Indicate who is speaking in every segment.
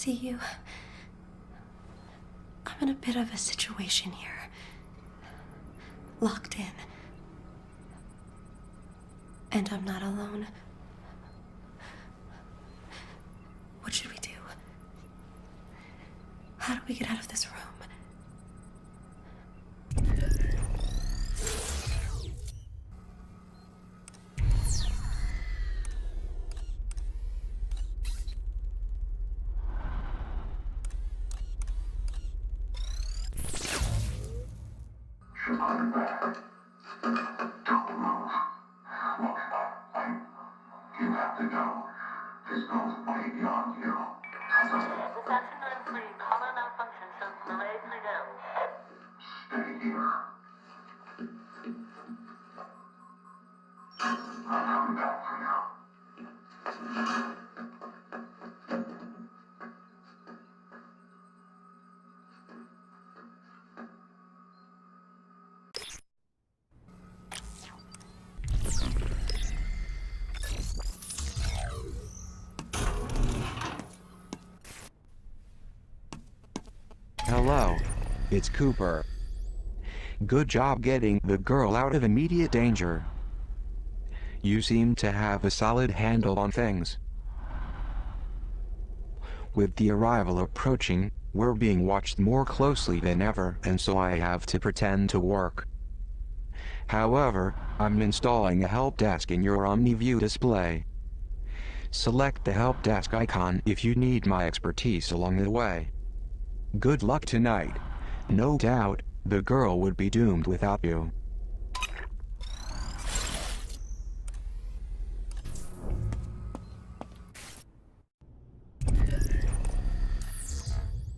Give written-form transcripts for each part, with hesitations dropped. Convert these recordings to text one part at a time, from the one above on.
Speaker 1: see you. I'm in a bit of a situation here. Locked in. And I'm not alone. What should we do? How do we get out of this room?
Speaker 2: I'm back. Don't move. Look, you have to go. This goes way beyond you.
Speaker 3: This afternoon, please. Power malfunction shows delays again.
Speaker 2: Stay here. I'm coming back for you.
Speaker 4: Hello. It's Cooper. Good job getting the girl out of immediate danger. You seem to have a solid handle on things. With the arrival approaching, we're being watched more closely than ever, and so I have to pretend to work. However, I'm installing a help desk in your OmniView display. Select the help desk icon if you need my expertise along the way. Good luck tonight. No doubt, the girl would be doomed without you.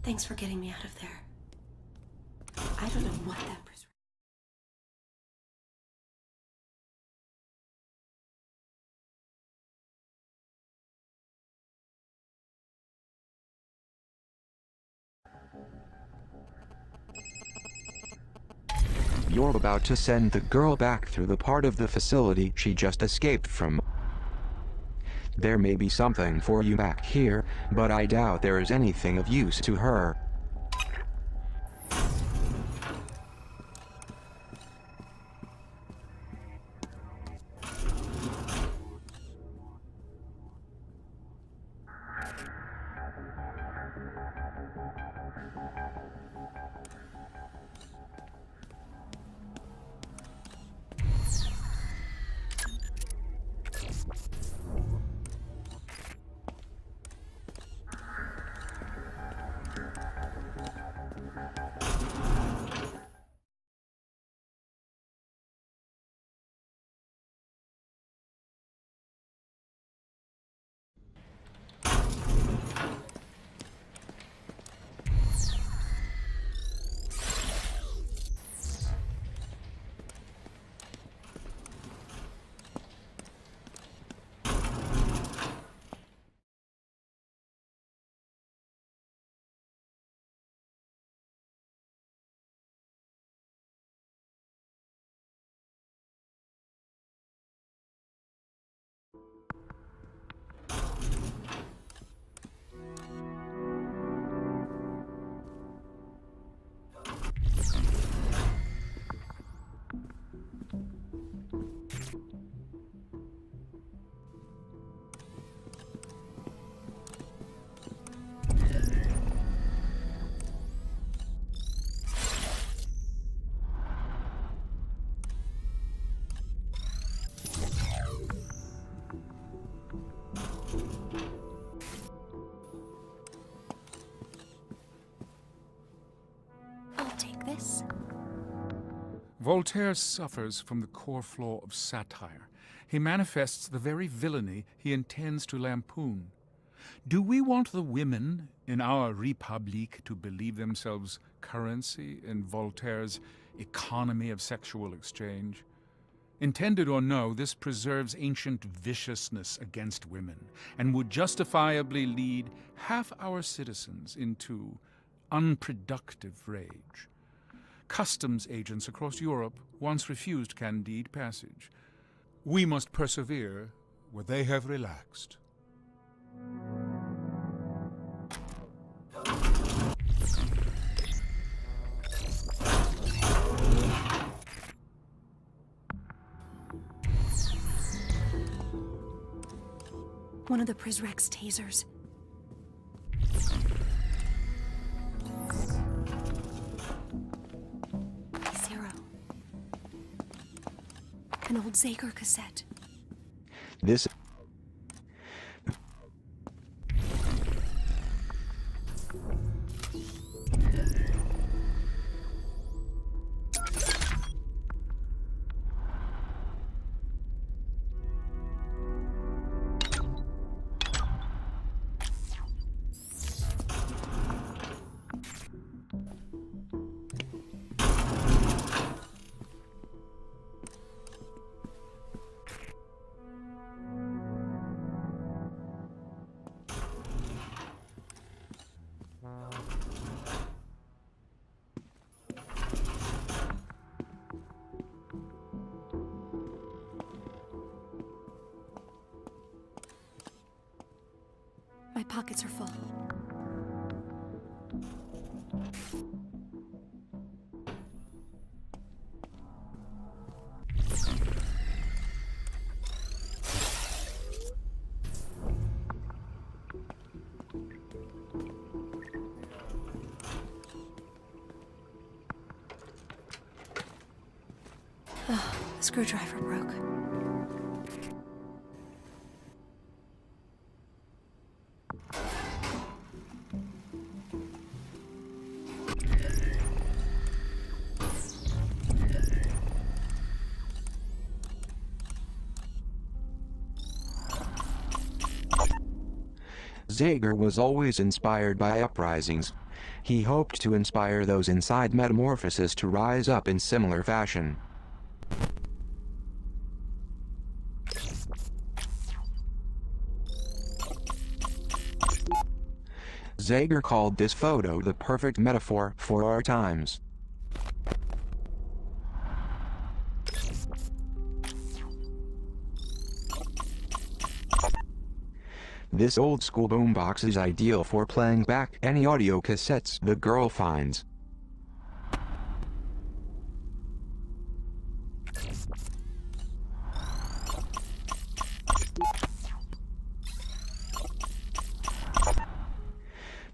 Speaker 1: Thanks for getting me out of there. I don't know what that person...
Speaker 4: You're about to send the girl back through the part of the facility she just escaped from. There may be something for you back here, but I doubt there is anything of use to her.
Speaker 5: Voltaire suffers from the core flaw of satire. He manifests the very villainy he intends to lampoon. Do we want the women in our Republique to believe themselves currency in Voltaire's economy of sexual exchange? Intended or no, this preserves ancient viciousness against women and would justifiably lead half our citizens into unproductive rage. Customs agents across Europe once refused Candide passage. We must persevere where they have relaxed.
Speaker 1: One of the Prisrex tasers. Zero. An old Zager cassette.
Speaker 4: This...
Speaker 1: My pockets are full. Oh, the screwdriver broke.
Speaker 4: Zager was always inspired by uprisings. He hoped to inspire those inside Metamorphosis to rise up in similar fashion. Zager called this photo the perfect metaphor for our times. This old-school boombox is ideal for playing back any audio cassettes the girl finds.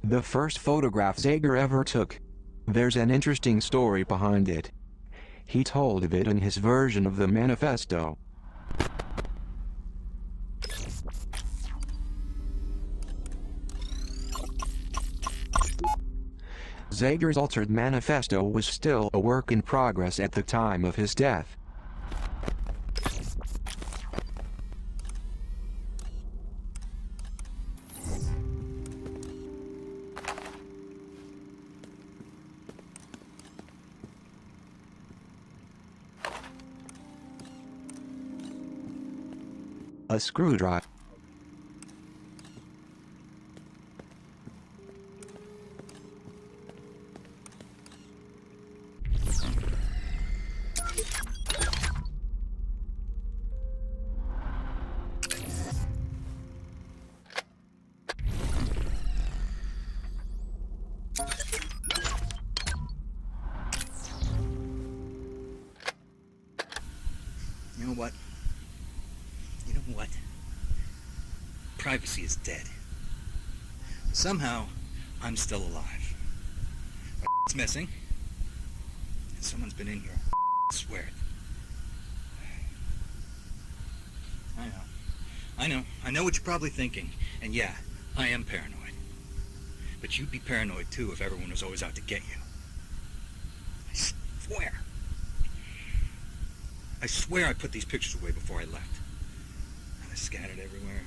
Speaker 4: The first photograph Zager ever took. There's an interesting story behind it. He told of it in his version of the Manifesto. Zager's altered manifesto was still a work in progress at the time of his death. A screwdriver.
Speaker 6: You know what? You know what? Privacy is dead. Somehow, I'm still alive. It's missing. And someone's been in here. I swear it. I know what you're probably thinking. And yeah, I am paranoid. But you'd be paranoid too if everyone was always out to get you. I swear. I swear I put these pictures away before I left. And I scattered everywhere.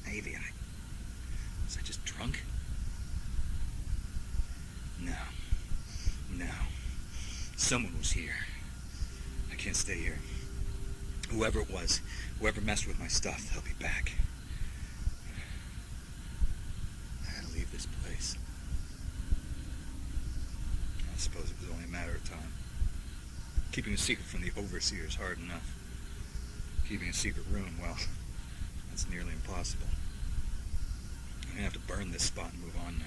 Speaker 6: Maybe was I just drunk? No. Someone was here. I can't stay here. Whoever it was, whoever messed with my stuff, they'll be back. I gotta leave this place. I suppose it was only a matter of time. Keeping a secret from the overseer is hard enough. Keeping a secret room, well, that's nearly impossible. I'm gonna have to burn this spot and move on now.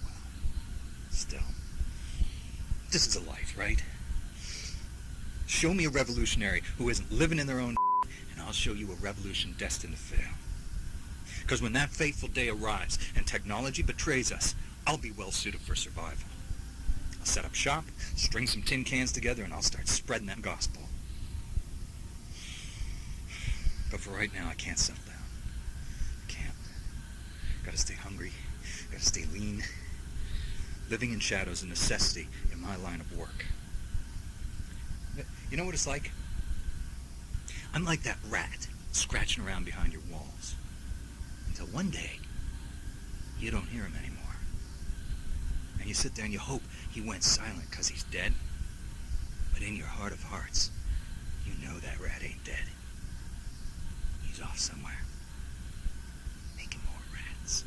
Speaker 6: Well, still. This is a life, right? Show me a revolutionary who isn't living in their own and I'll show you a revolution destined to fail. Because when that fateful day arrives and technology betrays us, I'll be well suited for survival. I'll set up shop, string some tin cans together, and I'll start spreading that gospel. But for right now, I can't settle down. I can't. Gotta stay hungry. Gotta stay lean. Living in shadow is a necessity in my line of work. You know what it's like? I'm like that rat scratching around behind your walls. Until one day, you don't hear him anymore. And you sit there and you hope he went silent because he's dead. But in your heart of hearts, you know that rat ain't dead. He's off somewhere, making more rats.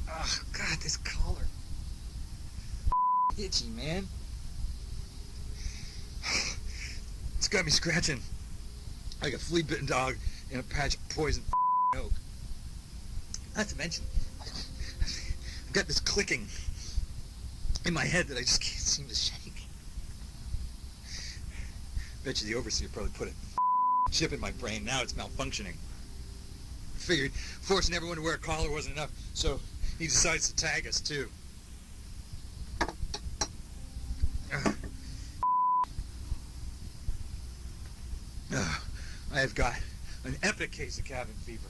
Speaker 6: Oh, God, this collar. Itchy, man. It's got me scratching like a flea-bitten dog in a patch of poison oak. Not to mention, I've got this clicking in my head that I just can't seem to shake. Bet you the overseer probably put a chip in my brain. Now it's malfunctioning. I figured forcing everyone to wear a collar wasn't enough, so he decides to tag us too. I have got an epic case of cabin fever.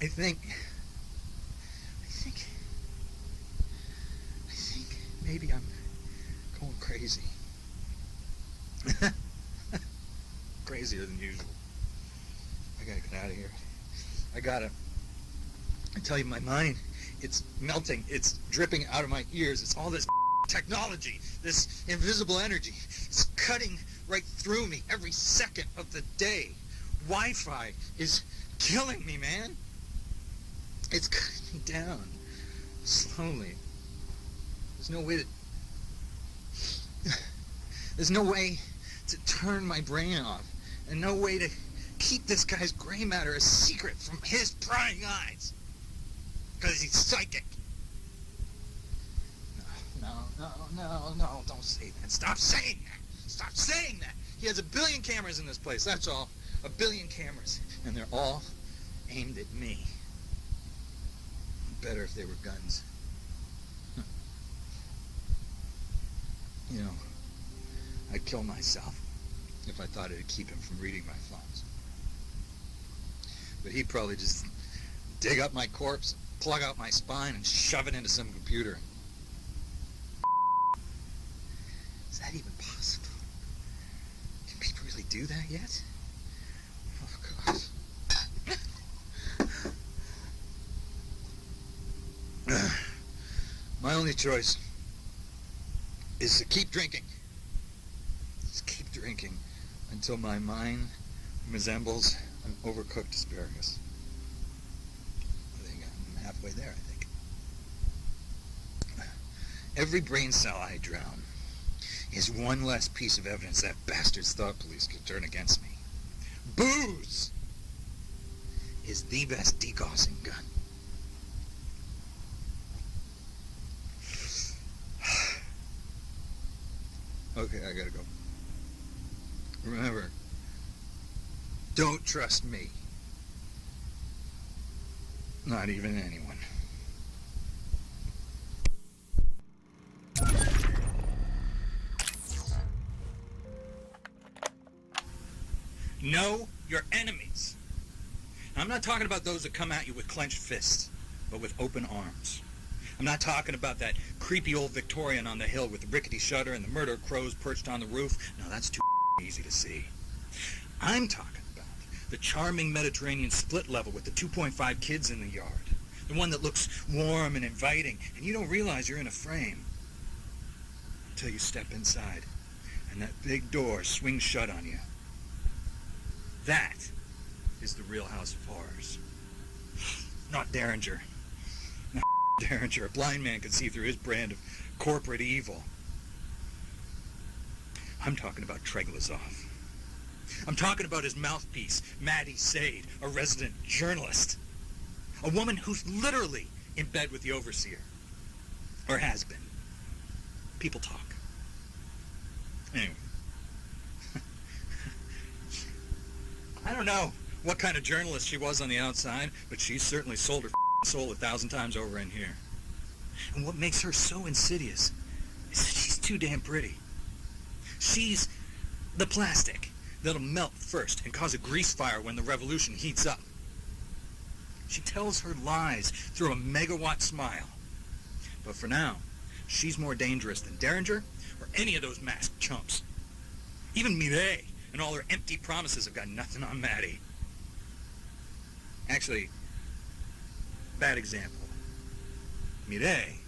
Speaker 6: I think maybe I'm going crazy. Crazier than usual. I gotta get out of here. I tell you, my mind, it's melting. It's dripping out of my ears. It's all this technology, this invisible energy. It's cutting right through me every second of the day. Wi-Fi is killing me, man. It's cutting me down slowly. There's no way to turn my brain off, and no way to keep this guy's gray matter a secret from his prying eyes, because he's psychic. No, don't say that. Stop saying that. Stop saying that. He has 1 billion cameras in this place, that's all. 1 billion cameras, and they're all aimed at me. Better if they were guns. You know, I'd kill myself if I thought it'd keep him from reading my thoughts. But he'd probably just dig up my corpse, plug out my spine, and shove it into some computer. Is that even possible? Can people really do that yet? Oh, God. My only choice is to keep drinking. Just keep drinking until my mind resembles an overcooked asparagus. I think I'm halfway there, I think. Every brain cell I drown is one less piece of evidence that bastard's thought police could turn against me. Booze is the best degaussing gun. Okay, I gotta go. Remember, don't trust me. Not even anyone. Know your enemies. I'm not talking about those that come at you with clenched fists, but with open arms. I'm not talking about that creepy old Victorian on the hill with the rickety shutter and the murder crows perched on the roof. No, that's too easy to see. I'm talking about the charming Mediterranean split level with the 2.5 kids in the yard. The one that looks warm and inviting, and you don't realize you're in a frame until you step inside and that big door swings shut on you. That is the real House of Horrors. Not Derringer. Not Derringer. A blind man can see through his brand of corporate evil. I'm talking about Treglazov. I'm talking about his mouthpiece, Maddie Sade, a resident journalist. A woman who's literally in bed with the overseer. Or has been. People talk. Anyway. I don't know what kind of journalist she was on the outside, but she certainly sold her soul 1,000 times over in here. And what makes her so insidious is that she's too damn pretty. She's the plastic that'll melt first and cause a grease fire when the revolution heats up. She tells her lies through a megawatt smile. But for now, she's more dangerous than Derringer or any of those masked chumps. Even Mireille and all her empty promises have got nothing on Maddie. Actually, bad example. Mireille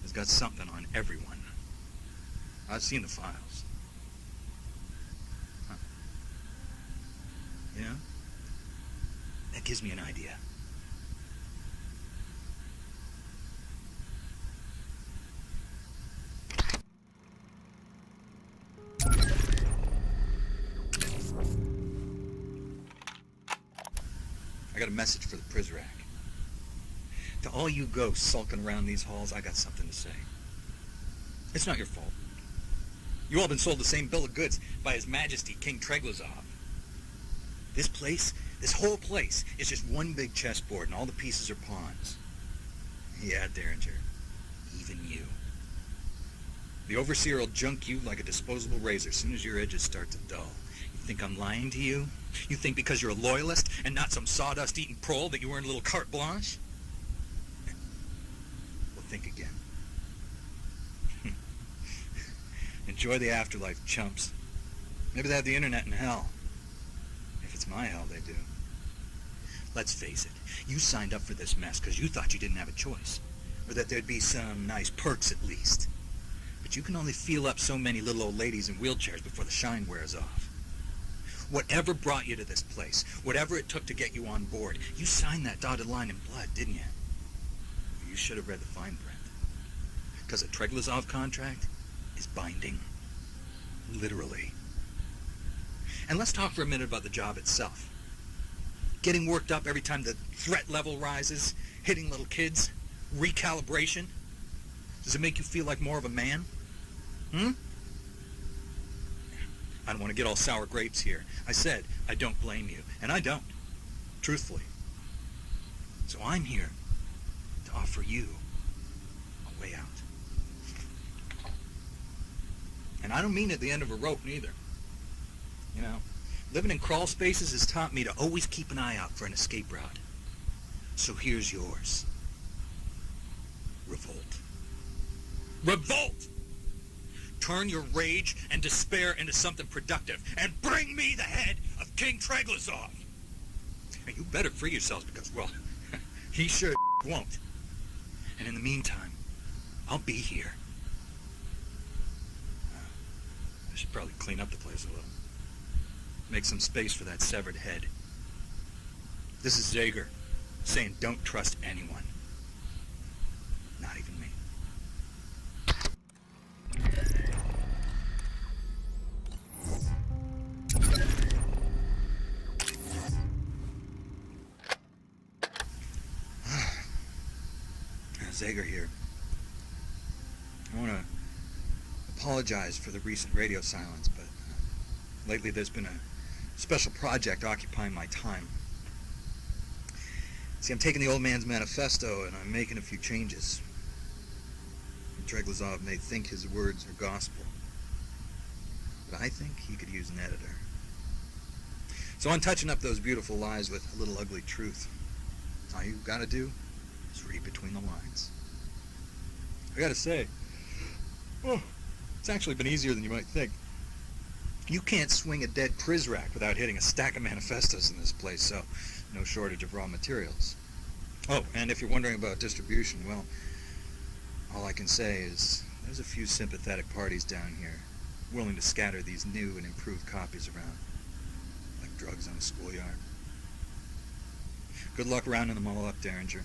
Speaker 6: has got something on everyone. I've seen the files. Huh. You know? That gives me an idea. I got a message for the Prizrak. To all you ghosts sulking around these halls, I got something to say. It's not your fault. You all been sold the same bill of goods by His Majesty King Treglazov. This place, this whole place, is just one big chessboard and all the pieces are pawns. Yeah, Derringer. Even you. The Overseer will junk you like a disposable razor as soon as your edges start to dull. You think I'm lying to you? You think because you're a loyalist and not some sawdust-eating prole that you earn a little carte blanche? Well, think again. Enjoy the afterlife, chumps. Maybe they have the internet in hell. If it's my hell, they do. Let's face it, you signed up for this mess because you thought you didn't have a choice. Or that there'd be some nice perks at least. But you can only feel up so many little old ladies in wheelchairs before the shine wears off. Whatever brought you to this place, whatever it took to get you on board, you signed that dotted line in blood, didn't you? You should have read the fine print. Because a Treglazov contract is binding. Literally. And let's talk for a minute about the job itself. Getting worked up every time the threat level rises, hitting little kids, recalibration. Does it make you feel like more of a man? I don't want to get all sour grapes here. I said I don't blame you, and I don't, truthfully. So I'm here to offer you a way out. And I don't mean at the end of a rope, neither. You know, living in crawl spaces has taught me to always keep an eye out for an escape route. So here's yours. Revolt. Revolt! Turn your rage and despair into something productive, and bring me the head of King Treglazov. And you better free yourselves because, well, he sure won't. And in the meantime, I'll be here. I should probably clean up the place a little. Make some space for that severed head. This is Zager, saying don't trust anyone. Not even me. Zager here. I want to apologize for the recent radio silence, but lately there's been a special project occupying my time. See, I'm taking the old man's manifesto and I'm making a few changes. Treglazov may think his words are gospel, but I think he could use an editor. So I'm touching up those beautiful lies with a little ugly truth. All you gotta do is read between the lines. I gotta say, it's actually been easier than you might think. You can't swing a dead Prizrak without hitting a stack of manifestos in this place, so no shortage of raw materials. Oh, and if you're wondering about distribution, well, all I can say is there's a few sympathetic parties down here willing to scatter these new and improved copies around, like drugs on a schoolyard. Good luck rounding them all up, Derringer.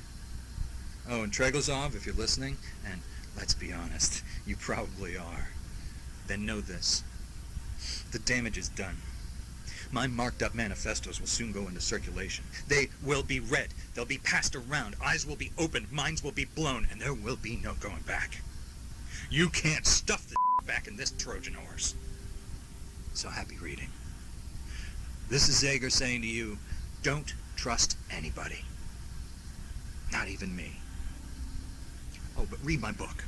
Speaker 6: Oh, and Treglazov, if you're listening, and let's be honest, you probably are, then know this. The damage is done. My marked up manifestos will soon go into circulation. They will be read. They'll be passed around. Eyes will be opened. Minds will be blown. And there will be no going back. You can't stuff the back in this Trojan horse. So happy reading. This is Zager saying to you, don't trust anybody. Not even me. Oh, but read my book.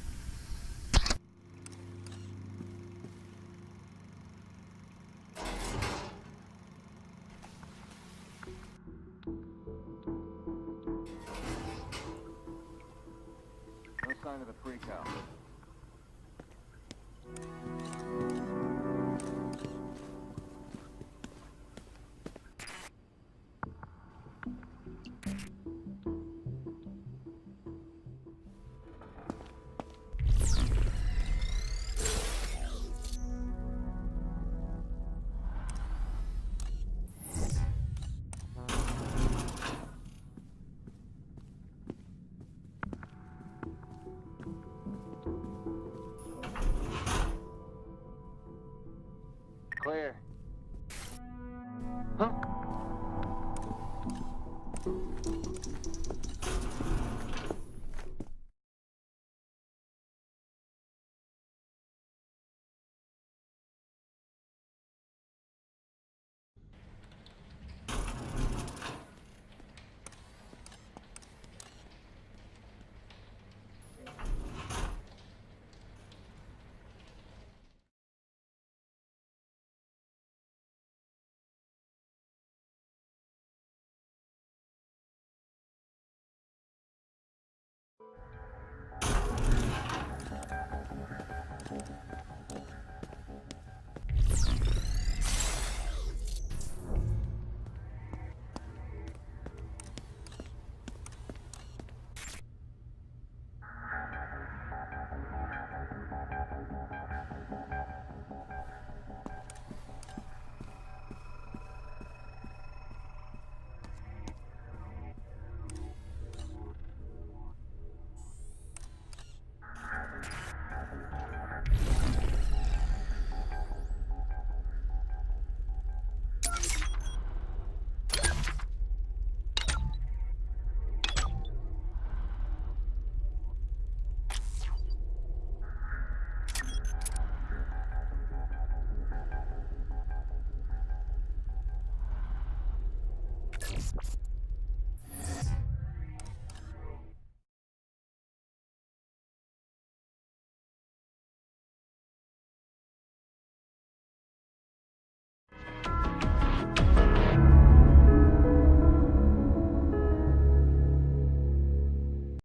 Speaker 7: No sign of the freak out. Clear. Huh?